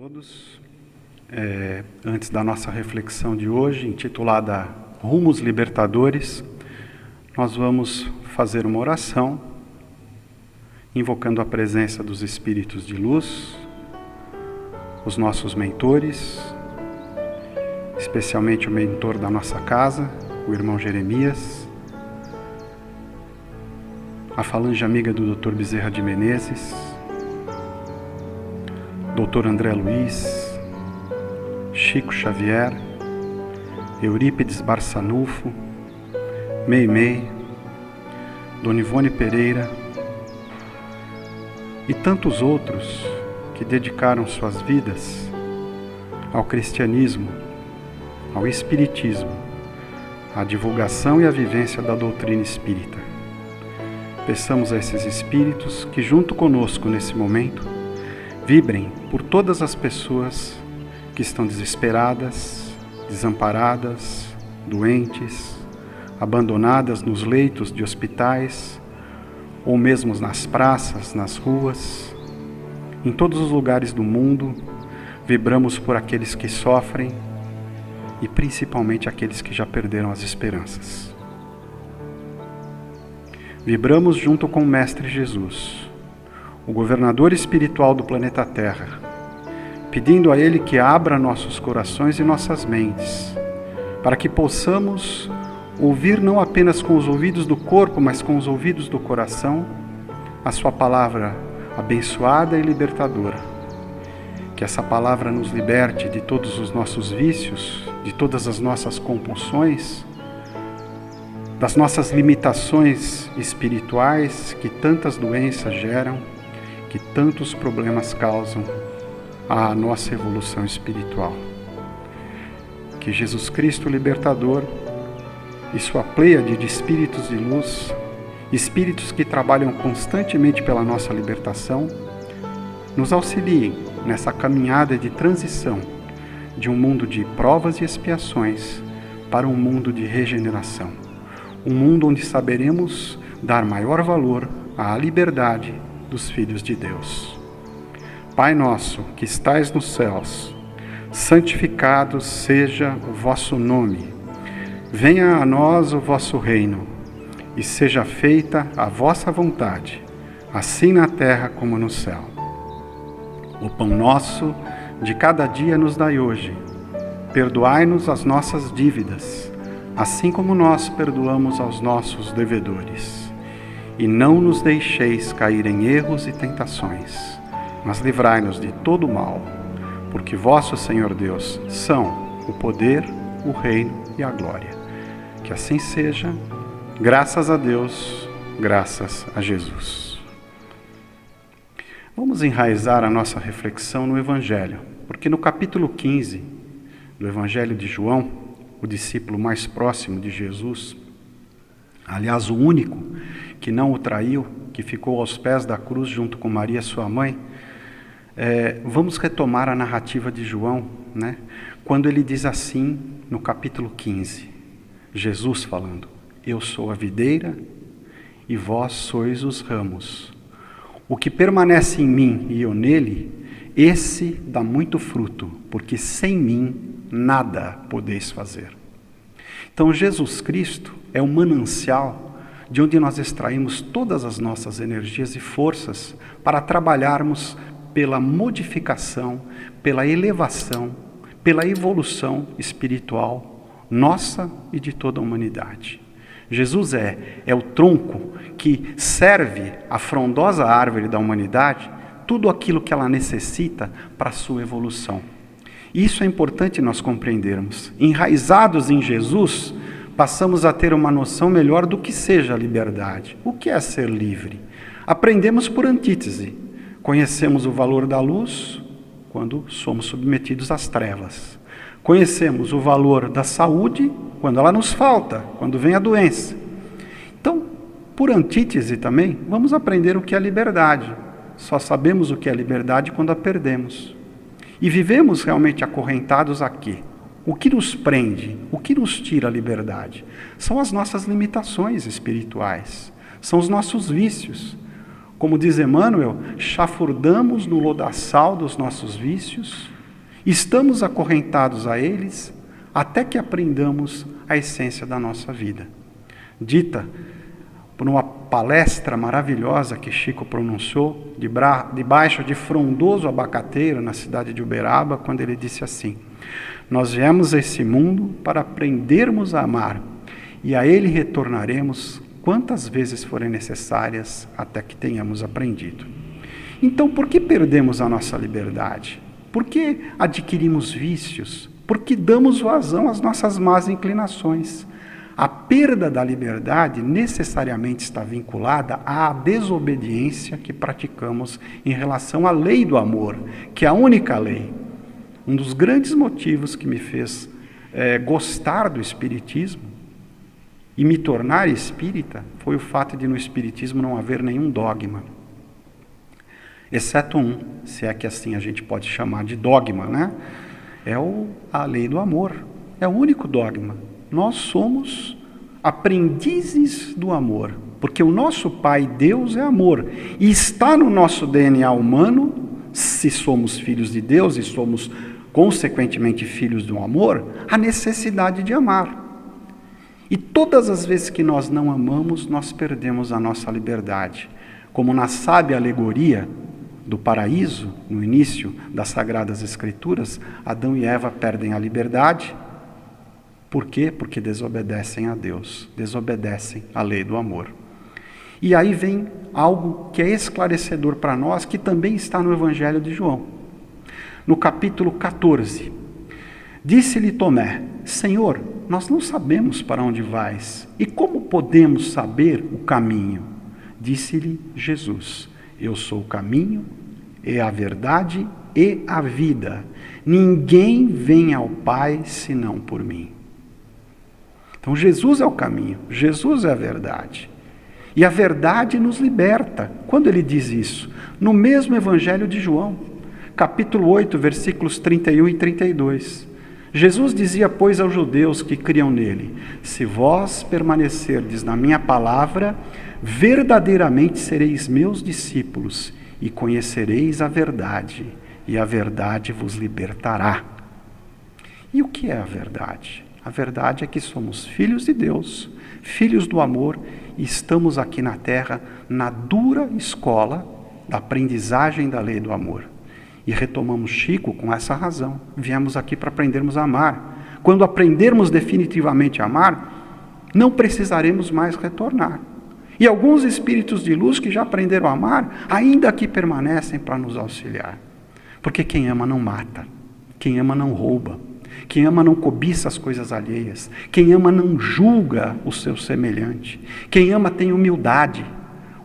Todos. Antes da nossa reflexão de hoje, intitulada Rumos Libertadores, nós vamos fazer uma oração, invocando a presença dos Espíritos de Luz, os nossos mentores, especialmente o mentor da nossa casa, o irmão Jeremias, a falange amiga do Dr. Bezerra de Menezes, Dr. André Luiz, Chico Xavier, Eurípides Barçanufo, Meimei, Dona Ivone Pereira e tantos outros que dedicaram suas vidas ao cristianismo, ao espiritismo, à divulgação e à vivência da doutrina espírita. Peçamos a esses espíritos que junto conosco nesse momento vibrem por todas as pessoas que estão desesperadas, desamparadas, doentes, abandonadas nos leitos de hospitais, ou mesmo nas praças, nas ruas. Em todos os lugares do mundo, vibramos por aqueles que sofrem e principalmente aqueles que já perderam as esperanças. Vibramos junto com o Mestre Jesus, o governador espiritual do planeta Terra, pedindo a Ele que abra nossos corações e nossas mentes, para que possamos ouvir não apenas com os ouvidos do corpo, mas com os ouvidos do coração, a Sua palavra abençoada e libertadora. Que essa palavra nos liberte de todos os nossos vícios, de todas as nossas compulsões, das nossas limitações espirituais que tantas doenças geram, que tantos problemas causam à nossa evolução espiritual. Que Jesus Cristo libertador e sua pleiade de espíritos de luz, espíritos que trabalham constantemente pela nossa libertação, nos auxiliem nessa caminhada de transição de um mundo de provas e expiações para um mundo de regeneração. Um mundo onde saberemos dar maior valor à liberdade dos filhos de Deus. Pai nosso, que estais nos céus, santificado seja o vosso nome. Venha a nós o vosso reino, e seja feita a vossa vontade, assim na terra como no céu. O pão nosso de cada dia nos dai hoje. Perdoai-nos as nossas dívidas, assim como nós perdoamos aos nossos devedores. E não nos deixeis cair em erros e tentações, mas livrai-nos de todo o mal, porque vosso, Senhor Deus, são o poder, o reino e a glória. Que assim seja, graças a Deus, graças a Jesus. Vamos enraizar a nossa reflexão no Evangelho, porque no capítulo 15 do Evangelho de João, o discípulo mais próximo de Jesus, aliás, o único que não o traiu, que ficou aos pés da cruz junto com Maria, sua mãe, vamos retomar a narrativa de João, né? Quando ele diz assim, no capítulo 15, Jesus falando: Eu sou a videira e vós sois os ramos. O que permanece em mim e eu nele, esse dá muito fruto, porque sem mim nada podeis fazer. Então Jesus Cristo é o manancial de onde nós extraímos todas as nossas energias e forças para trabalharmos pela modificação, pela elevação, pela evolução espiritual nossa e de toda a humanidade. Jesus é o tronco que serve à frondosa árvore da humanidade tudo aquilo que ela necessita para a sua evolução. Isso é importante nós compreendermos. Enraizados em Jesus, passamos a ter uma noção melhor do que seja a liberdade. O que é ser livre? Aprendemos por antítese. Conhecemos o valor da luz quando somos submetidos às trevas. Conhecemos o valor da saúde quando ela nos falta, quando vem a doença. Então, por antítese também, vamos aprender o que é liberdade. Só sabemos o que é liberdade quando a perdemos. E vivemos realmente acorrentados a quê? O que nos prende, o que nos tira a liberdade? São as nossas limitações espirituais, são os nossos vícios. Como diz Emmanuel, chafurdamos no lodaçal dos nossos vícios, estamos acorrentados a eles, até que aprendamos a essência da nossa vida. Dita por uma palestra maravilhosa que Chico pronunciou, debaixo de frondoso abacateiro, na cidade de Uberaba, quando ele disse assim: nós viemos a esse mundo para aprendermos a amar, e a ele retornaremos quantas vezes forem necessárias até que tenhamos aprendido. Então, por que perdemos a nossa liberdade? Por que adquirimos vícios? Por que damos vazão às nossas más inclinações? A perda da liberdade necessariamente está vinculada à desobediência que praticamos em relação à lei do amor, que é a única lei. Um dos grandes motivos que me fez gostar do Espiritismo e me tornar espírita foi o fato de no Espiritismo não haver nenhum dogma. Exceto um, se é que assim a gente pode chamar de dogma, né? É a lei do amor. É o único dogma. Nós somos aprendizes do amor, porque o nosso Pai Deus é amor, e está no nosso DNA humano, se somos filhos de Deus e somos consequentemente filhos do amor, a necessidade de amar. E todas as vezes que nós não amamos, nós perdemos a nossa liberdade. Como na sábia alegoria do paraíso, no início das Sagradas Escrituras, Adão e Eva perdem a liberdade. Por quê? Porque desobedecem a Deus, desobedecem a lei do amor. E aí vem algo que é esclarecedor para nós, que também está no Evangelho de João. No capítulo 14, disse-lhe Tomé: Senhor, nós não sabemos para onde vais, e como podemos saber o caminho? Disse-lhe Jesus: eu sou o caminho, e a verdade e a vida. Ninguém vem ao Pai senão por mim. Então Jesus é o caminho, Jesus é a verdade. E a verdade nos liberta. Quando ele diz isso? No mesmo Evangelho de João, capítulo 8, versículos 31 e 32. Jesus dizia, pois, aos judeus que criam nele: se vós permanecerdes na minha palavra, verdadeiramente sereis meus discípulos, e conhecereis a verdade, e a verdade vos libertará. E o que é a verdade? A verdade é que somos filhos de Deus, filhos do amor, e estamos aqui na terra na dura escola da aprendizagem da lei do amor. E retomamos Chico com essa razão. Viemos aqui para aprendermos a amar. Quando aprendermos definitivamente a amar, não precisaremos mais retornar. E alguns espíritos de luz que já aprenderam a amar, ainda aqui permanecem para nos auxiliar. Porque quem ama não mata, quem ama não rouba, quem ama não cobiça as coisas alheias, quem ama não julga o seu semelhante, quem ama tem humildade.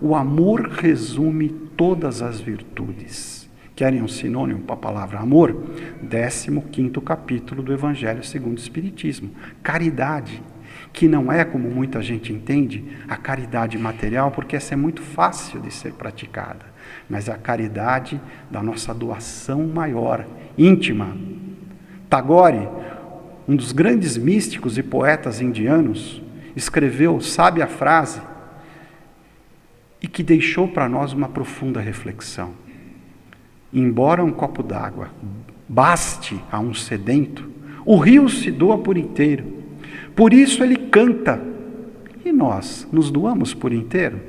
O amor resume todas as virtudes. Querem um sinônimo para a palavra amor? 15º capítulo do Evangelho segundo o Espiritismo. Caridade, que não é, como muita gente entende, a caridade material, porque essa é muito fácil de ser praticada, mas é a caridade da nossa doação maior, íntima. Tagore, um dos grandes místicos e poetas indianos, escreveu sábia frase e que deixou para nós uma profunda reflexão. Embora um copo d'água baste a um sedento, o rio se doa por inteiro. Por isso ele canta, e nós nos doamos por inteiro.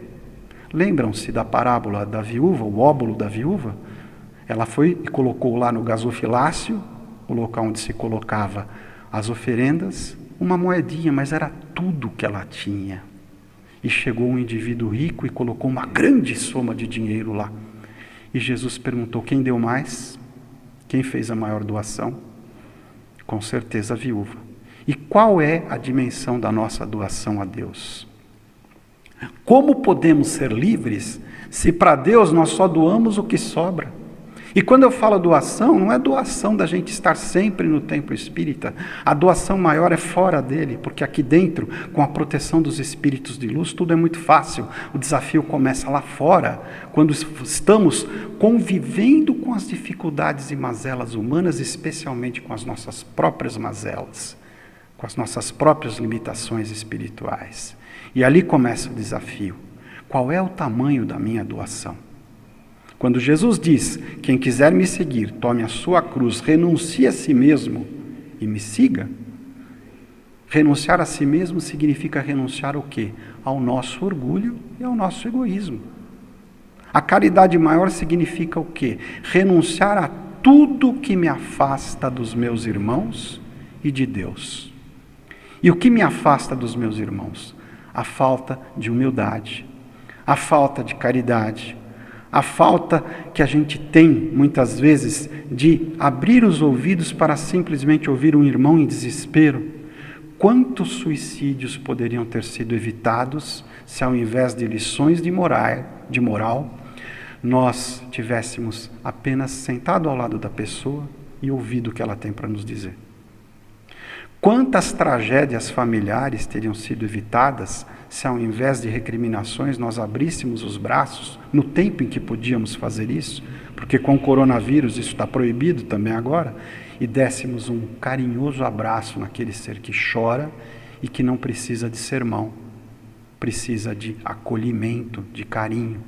Lembram-se da parábola da viúva, o óbolo da viúva? Ela foi e colocou lá no gasofilácio, o local onde se colocava as oferendas, uma moedinha, mas era tudo que ela tinha. E chegou um indivíduo rico e colocou uma grande soma de dinheiro lá. E Jesus perguntou, quem deu mais? Quem fez a maior doação? Com certeza a viúva. E qual é a dimensão da nossa doação a Deus? Como podemos ser livres se para Deus nós só doamos o que sobra? E quando eu falo doação, não é doação da gente estar sempre no templo espírita. A doação maior é fora dele, porque aqui dentro, com a proteção dos espíritos de luz, tudo é muito fácil. O desafio começa lá fora, quando estamos convivendo com as dificuldades e mazelas humanas, especialmente com as nossas próprias mazelas, com as nossas próprias limitações espirituais. E ali começa o desafio. Qual é o tamanho da minha doação? Quando Jesus diz, quem quiser me seguir, tome a sua cruz, renuncie a si mesmo e me siga. Renunciar a si mesmo significa renunciar o quê? Ao nosso orgulho e ao nosso egoísmo. A caridade maior significa o quê? Renunciar a tudo que me afasta dos meus irmãos e de Deus. E o que me afasta dos meus irmãos? A falta de humildade, a falta de caridade, a falta que a gente tem, muitas vezes, de abrir os ouvidos para simplesmente ouvir um irmão em desespero. Quantos suicídios poderiam ter sido evitados se, ao invés de lições de moral, nós tivéssemos apenas sentado ao lado da pessoa e ouvido o que ela tem para nos dizer? Quantas tragédias familiares teriam sido evitadas se, ao invés de recriminações, nós abríssemos os braços no tempo em que podíamos fazer isso, porque com o coronavírus isso está proibido também agora, e dessemos um carinhoso abraço naquele ser que chora e que não precisa de sermão, precisa de acolhimento, de carinho.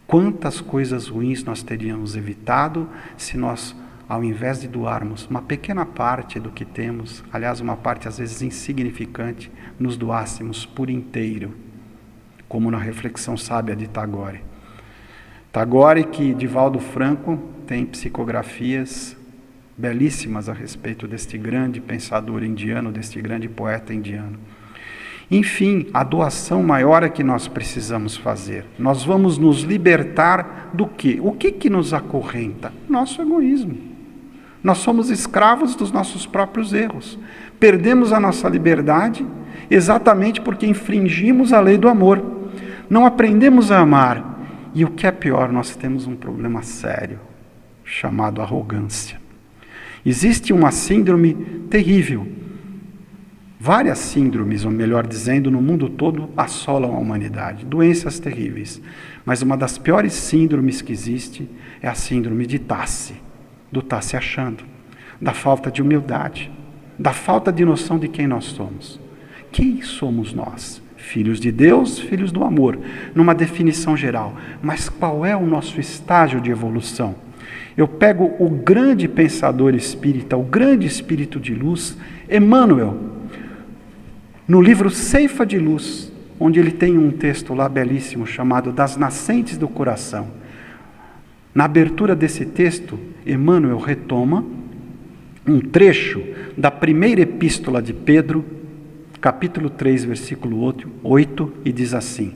Quantas coisas ruins nós teríamos evitado se nós, ao invés de doarmos uma pequena parte do que temos, aliás, uma parte às vezes insignificante, nos doássemos por inteiro, como na reflexão sábia de Tagore. Tagore, que Divaldo Franco tem psicografias belíssimas a respeito deste grande pensador indiano, deste grande poeta indiano. Enfim, a doação maior é que nós precisamos fazer. Nós vamos nos libertar do quê? O que nos acorrenta? Nosso egoísmo. Nós somos escravos dos nossos próprios erros. Perdemos a nossa liberdade exatamente porque infringimos a lei do amor. Não aprendemos a amar. E o que é pior, nós temos um problema sério, chamado arrogância. Existe uma síndrome terrível. Várias síndromes, ou melhor dizendo, no mundo todo assolam a humanidade. Doenças terríveis. Mas uma das piores síndromes que existe é a síndrome de Tassi. Do estar se achando. Da falta de humildade. Da falta de noção de quem nós somos. Quem somos nós? Filhos de Deus, filhos do amor. Numa definição geral. Mas qual é o nosso estágio de evolução? Eu pego o grande pensador espírita, o grande espírito de luz, Emmanuel, no livro Ceifa de Luz, onde ele tem um texto lá belíssimo chamado Das Nascentes do Coração. Na abertura desse texto, Emmanuel retoma um trecho da primeira epístola de Pedro, capítulo 3, versículo 8, e diz assim: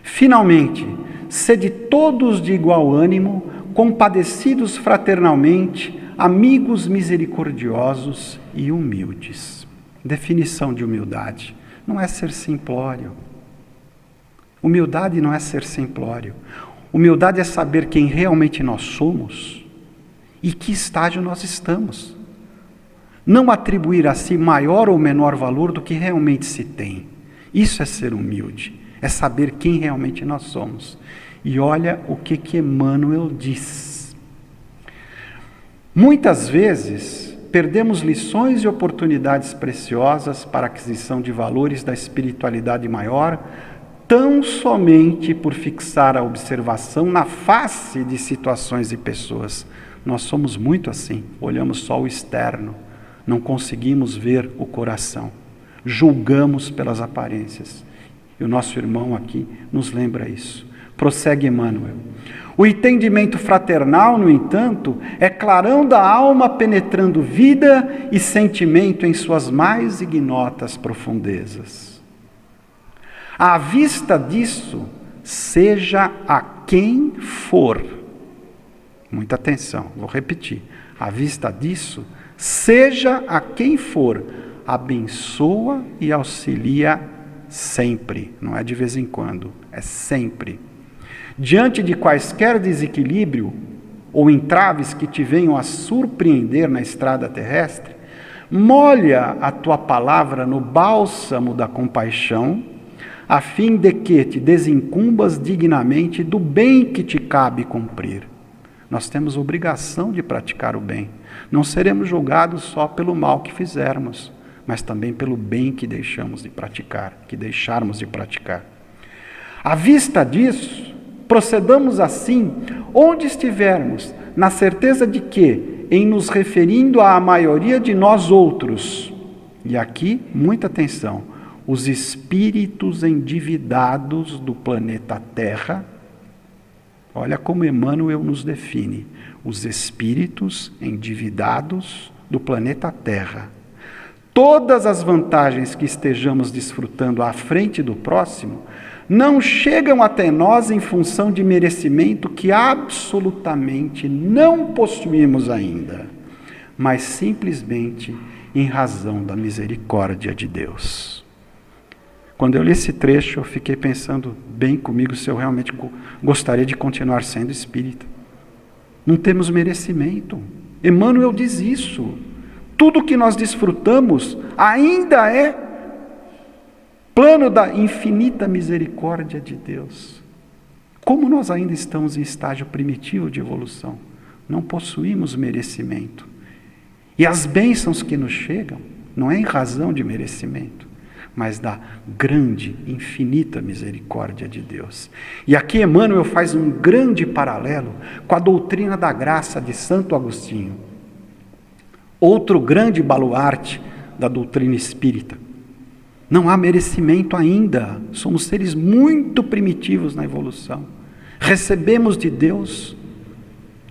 finalmente, sede todos de igual ânimo, compadecidos fraternalmente, amigos misericordiosos e humildes. Definição de humildade: não é ser simplório. Humildade não é ser simplório. Humildade é saber quem realmente nós somos e que estágio nós estamos. Não atribuir a si maior ou menor valor do que realmente se tem. Isso é ser humilde, é saber quem realmente nós somos. E olha o que Emmanuel diz. Muitas vezes perdemos lições e oportunidades preciosas para a aquisição de valores da espiritualidade maior, tão somente por fixar a observação na face de situações e pessoas. Nós somos muito assim, olhamos só o externo, não conseguimos ver o coração, julgamos pelas aparências. E o nosso irmão aqui nos lembra isso. Prossegue Emmanuel. O entendimento fraternal, no entanto, é clarão da alma penetrando vida e sentimento em suas mais ignotas profundezas. À vista disso, seja a quem for, muita atenção, vou repetir, à vista disso, seja a quem for, abençoa e auxilia sempre, não é de vez em quando, é sempre. Diante de quaisquer desequilíbrio ou entraves que te venham a surpreender na estrada terrestre, molha a tua palavra no bálsamo da compaixão, a fim de que te desincumbas dignamente do bem que te cabe cumprir. Nós temos obrigação de praticar o bem. Não seremos julgados só pelo mal que fizermos, mas também pelo bem que deixamos de praticar, que deixarmos de praticar. À vista disso, procedamos assim, onde estivermos, na certeza de que, em nos referindo à maioria de nós outros, e aqui, muita atenção, os espíritos endividados do planeta Terra, olha como Emmanuel nos define, os espíritos endividados do planeta Terra. Todas as vantagens que estejamos desfrutando à frente do próximo não chegam até nós em função de merecimento que absolutamente não possuímos ainda, mas simplesmente em razão da misericórdia de Deus. Quando eu li esse trecho, eu fiquei pensando bem comigo se eu realmente gostaria de continuar sendo espírita. Não temos merecimento. Emmanuel diz isso. Tudo que nós desfrutamos ainda é plano da infinita misericórdia de Deus. Como nós ainda estamos em estágio primitivo de evolução, não possuímos merecimento. E as bênçãos que nos chegam não é em razão de merecimento, mas da grande, infinita misericórdia de Deus. E aqui Emmanuel faz um grande paralelo com a doutrina da graça de Santo Agostinho, outro grande baluarte da doutrina espírita. Não há merecimento ainda, somos seres muito primitivos na evolução. Recebemos de Deus,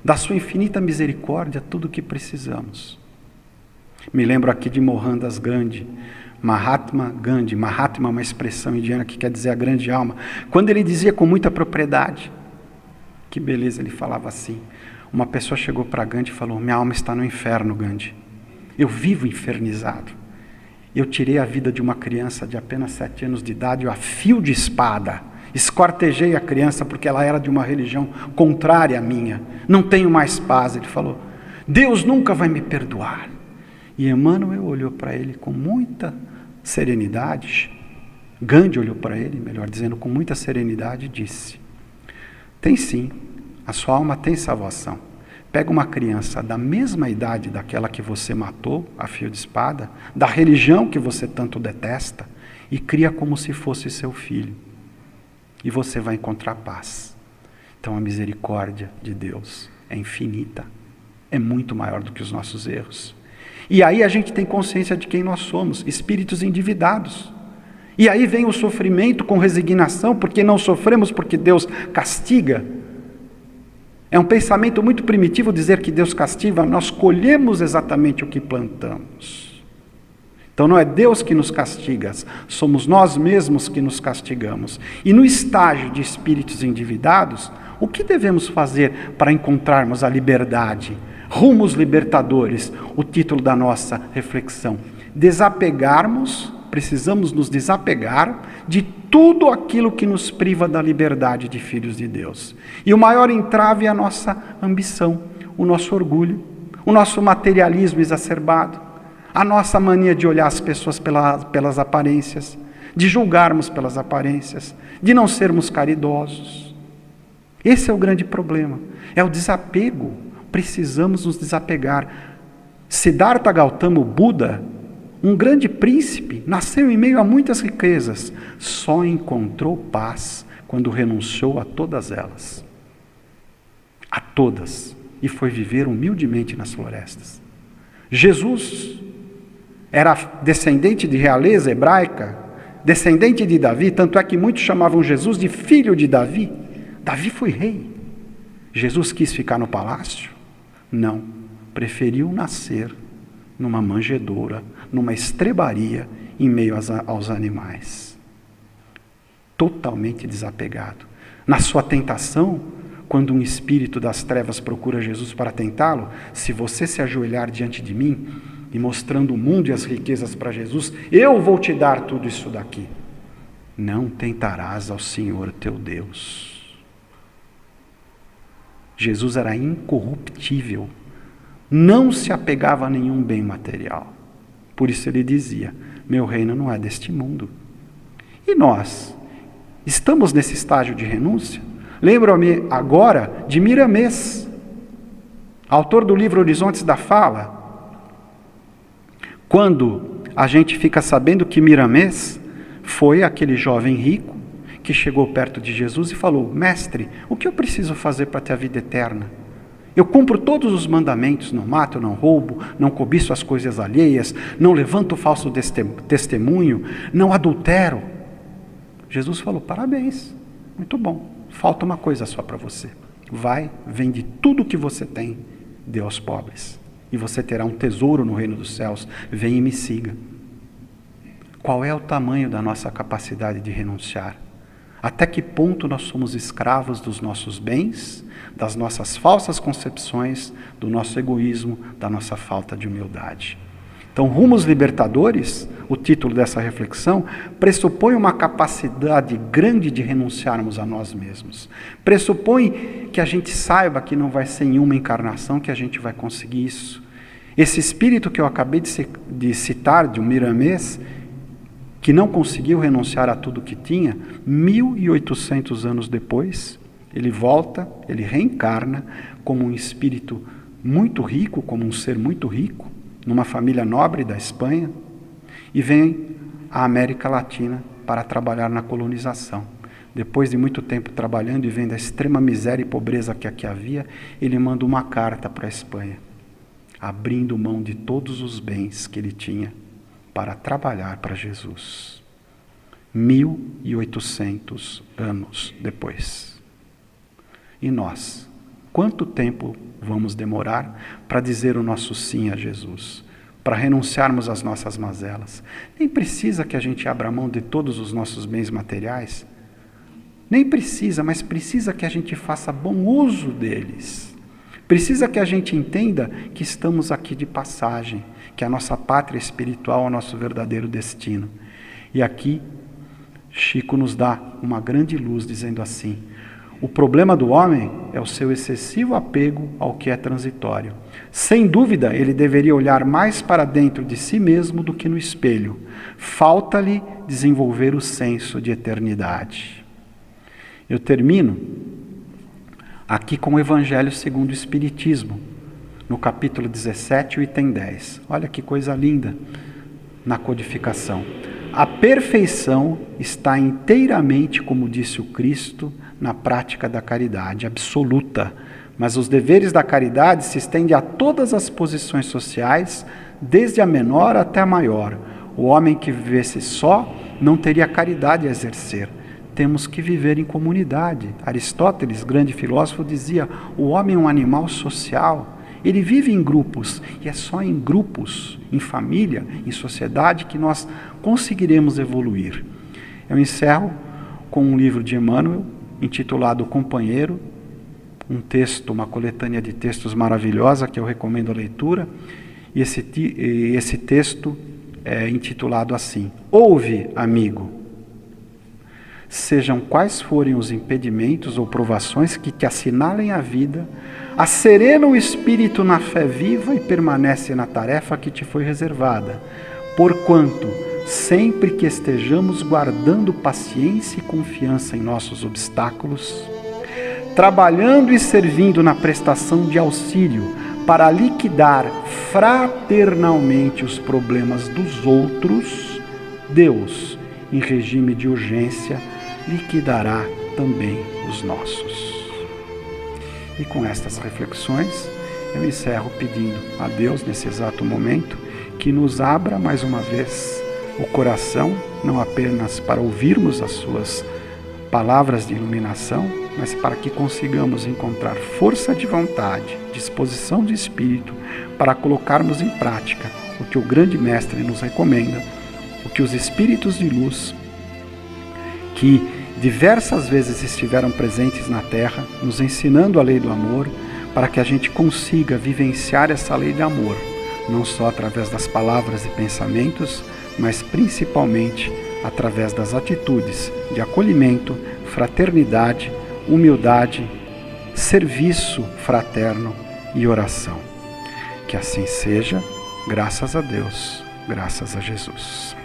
da sua infinita misericórdia, tudo o que precisamos. Me lembro aqui de Mohandas Gandhi, Mahatma Gandhi. Mahatma é uma expressão indiana que quer dizer a grande alma. Quando ele dizia com muita propriedade, que beleza, ele falava assim. Uma pessoa chegou para Gandhi e falou: minha alma está no inferno, Gandhi. Eu vivo infernizado. Eu tirei a vida de uma criança de apenas 7 anos de idade a fio de espada. Esquartejei a criança porque ela era de uma religião contrária à minha. Não tenho mais paz. Ele falou: Deus nunca vai me perdoar. E Emmanuel olhou para ele com muita serenidade. Gandhi olhou para ele, melhor dizendo, com muita serenidade e disse: tem sim, a sua alma tem salvação. Pega uma criança da mesma idade daquela que você matou a fio de espada, da religião que você tanto detesta, e cria como se fosse seu filho. E você vai encontrar paz. Então a misericórdia de Deus é infinita, é muito maior do que os nossos erros. E aí a gente tem consciência de quem nós somos, espíritos endividados. E aí vem o sofrimento com resignação, porque não sofremos porque Deus castiga. É um pensamento muito primitivo dizer que Deus castiga, nós colhemos exatamente o que plantamos. Então não é Deus que nos castiga, somos nós mesmos que nos castigamos. E no estágio de espíritos endividados, o que devemos fazer para encontrarmos a liberdade? Rumos libertadores, o título da nossa reflexão. Precisamos nos desapegar de tudo aquilo que nos priva da liberdade de filhos de Deus. E o maior entrave é a nossa ambição, o nosso orgulho, o nosso materialismo exacerbado, a nossa mania de olhar as pessoas pelas aparências, de julgarmos pelas aparências, de não sermos caridosos. Esse é o grande problema, é o desapego. Precisamos nos desapegar. Siddhartha Gautama, o Buda, um grande príncipe, nasceu em meio a muitas riquezas, só encontrou paz quando renunciou a todas elas. A todas. E foi viver humildemente nas florestas. Jesus era descendente de realeza hebraica, descendente de Davi, tanto é que muitos chamavam Jesus de filho de Davi. Davi foi rei. Jesus quis ficar no palácio? Não. Preferiu nascer numa manjedoura, numa estrebaria, em meio aos animais. Totalmente desapegado. Na sua tentação, quando um espírito das trevas procura Jesus para tentá-lo, se você se ajoelhar diante de mim, e mostrando o mundo e as riquezas para Jesus, eu vou te dar tudo isso daqui. Não tentarás ao Senhor teu Deus. Jesus era incorruptível, não se apegava a nenhum bem material. Por isso ele dizia: meu reino não é deste mundo. E nós, estamos nesse estágio de renúncia? Lembro-me agora de Miramês, autor do livro Horizontes da Fala. Quando a gente fica sabendo que Miramês foi aquele jovem rico que chegou perto de Jesus e falou: Mestre, o que eu preciso fazer para ter a vida eterna? Eu cumpro todos os mandamentos, não mato, não roubo, não cobiço as coisas alheias, não levanto falso testemunho, não adultero. Jesus falou: parabéns, muito bom, falta uma coisa só para você. Vai, vende tudo o que você tem, dê aos pobres, e você terá um tesouro no reino dos céus. Vem e me siga. Qual é o tamanho da nossa capacidade de renunciar? Até que ponto nós somos escravos dos nossos bens, das nossas falsas concepções, do nosso egoísmo, da nossa falta de humildade? Então, Rumos Libertadores, o título dessa reflexão, pressupõe uma capacidade grande de renunciarmos a nós mesmos. Pressupõe que a gente saiba que não vai ser em uma encarnação que a gente vai conseguir isso. Esse espírito que eu acabei de citar, de um miramês, que não conseguiu renunciar a tudo que tinha, 1800 anos depois, ele volta, ele reencarna como um espírito muito rico, como um ser muito rico, numa família nobre da Espanha, e vem à América Latina para trabalhar na colonização. Depois de muito tempo trabalhando e vendo a extrema miséria e pobreza que aqui havia, ele manda uma carta para a Espanha, abrindo mão de todos os bens que ele tinha para trabalhar para Jesus. 1800 anos depois. E nós, quanto tempo vamos demorar para dizer o nosso sim a Jesus? Para renunciarmos às nossas mazelas? Nem precisa que a gente abra mão de todos os nossos bens materiais. Nem precisa, mas precisa que a gente faça bom uso deles. Precisa que a gente entenda que estamos aqui de passagem, que a nossa pátria espiritual é o nosso verdadeiro destino. E aqui, Chico nos dá uma grande luz dizendo assim: o problema do homem é o seu excessivo apego ao que é transitório. Sem dúvida, ele deveria olhar mais para dentro de si mesmo do que no espelho. Falta-lhe desenvolver o senso de eternidade. Eu termino aqui com o Evangelho segundo o Espiritismo, no capítulo 17, o item 10. Olha que coisa linda na codificação. A perfeição está inteiramente, como disse o Cristo, na prática da caridade absoluta. Mas os deveres da caridade se estendem a todas as posições sociais, desde a menor até a maior. O homem que vivesse só não teria caridade a exercer. Temos que viver em comunidade. Aristóteles, grande filósofo, dizia: o homem é um animal social. Ele vive em grupos, e é só em grupos, em família, em sociedade, que nós conseguiremos evoluir. Eu encerro com um livro de Emmanuel, intitulado O Companheiro, um texto, uma coletânea de textos maravilhosa, que eu recomendo a leitura, e esse texto é intitulado assim: Ouve, amigo. Sejam quais forem os impedimentos ou provações que te assinalem a vida, acerena o espírito na fé viva e permanece na tarefa que te foi reservada, porquanto, sempre que estejamos guardando paciência e confiança em nossos obstáculos, trabalhando e servindo na prestação de auxílio para liquidar fraternalmente os problemas dos outros, Deus, em regime de urgência, liquidará também os nossos. E com estas reflexões, eu encerro pedindo a Deus, nesse exato momento, que nos abra mais uma vez o coração, não apenas para ouvirmos as suas palavras de iluminação, mas para que consigamos encontrar força de vontade, disposição de espírito, para colocarmos em prática o que o grande Mestre nos recomenda, o que os espíritos de luz, que diversas vezes estiveram presentes na Terra, nos ensinando a lei do amor, para que a gente consiga vivenciar essa lei de amor, não só através das palavras e pensamentos, mas principalmente através das atitudes de acolhimento, fraternidade, humildade, serviço fraterno e oração. Que assim seja, graças a Deus, graças a Jesus.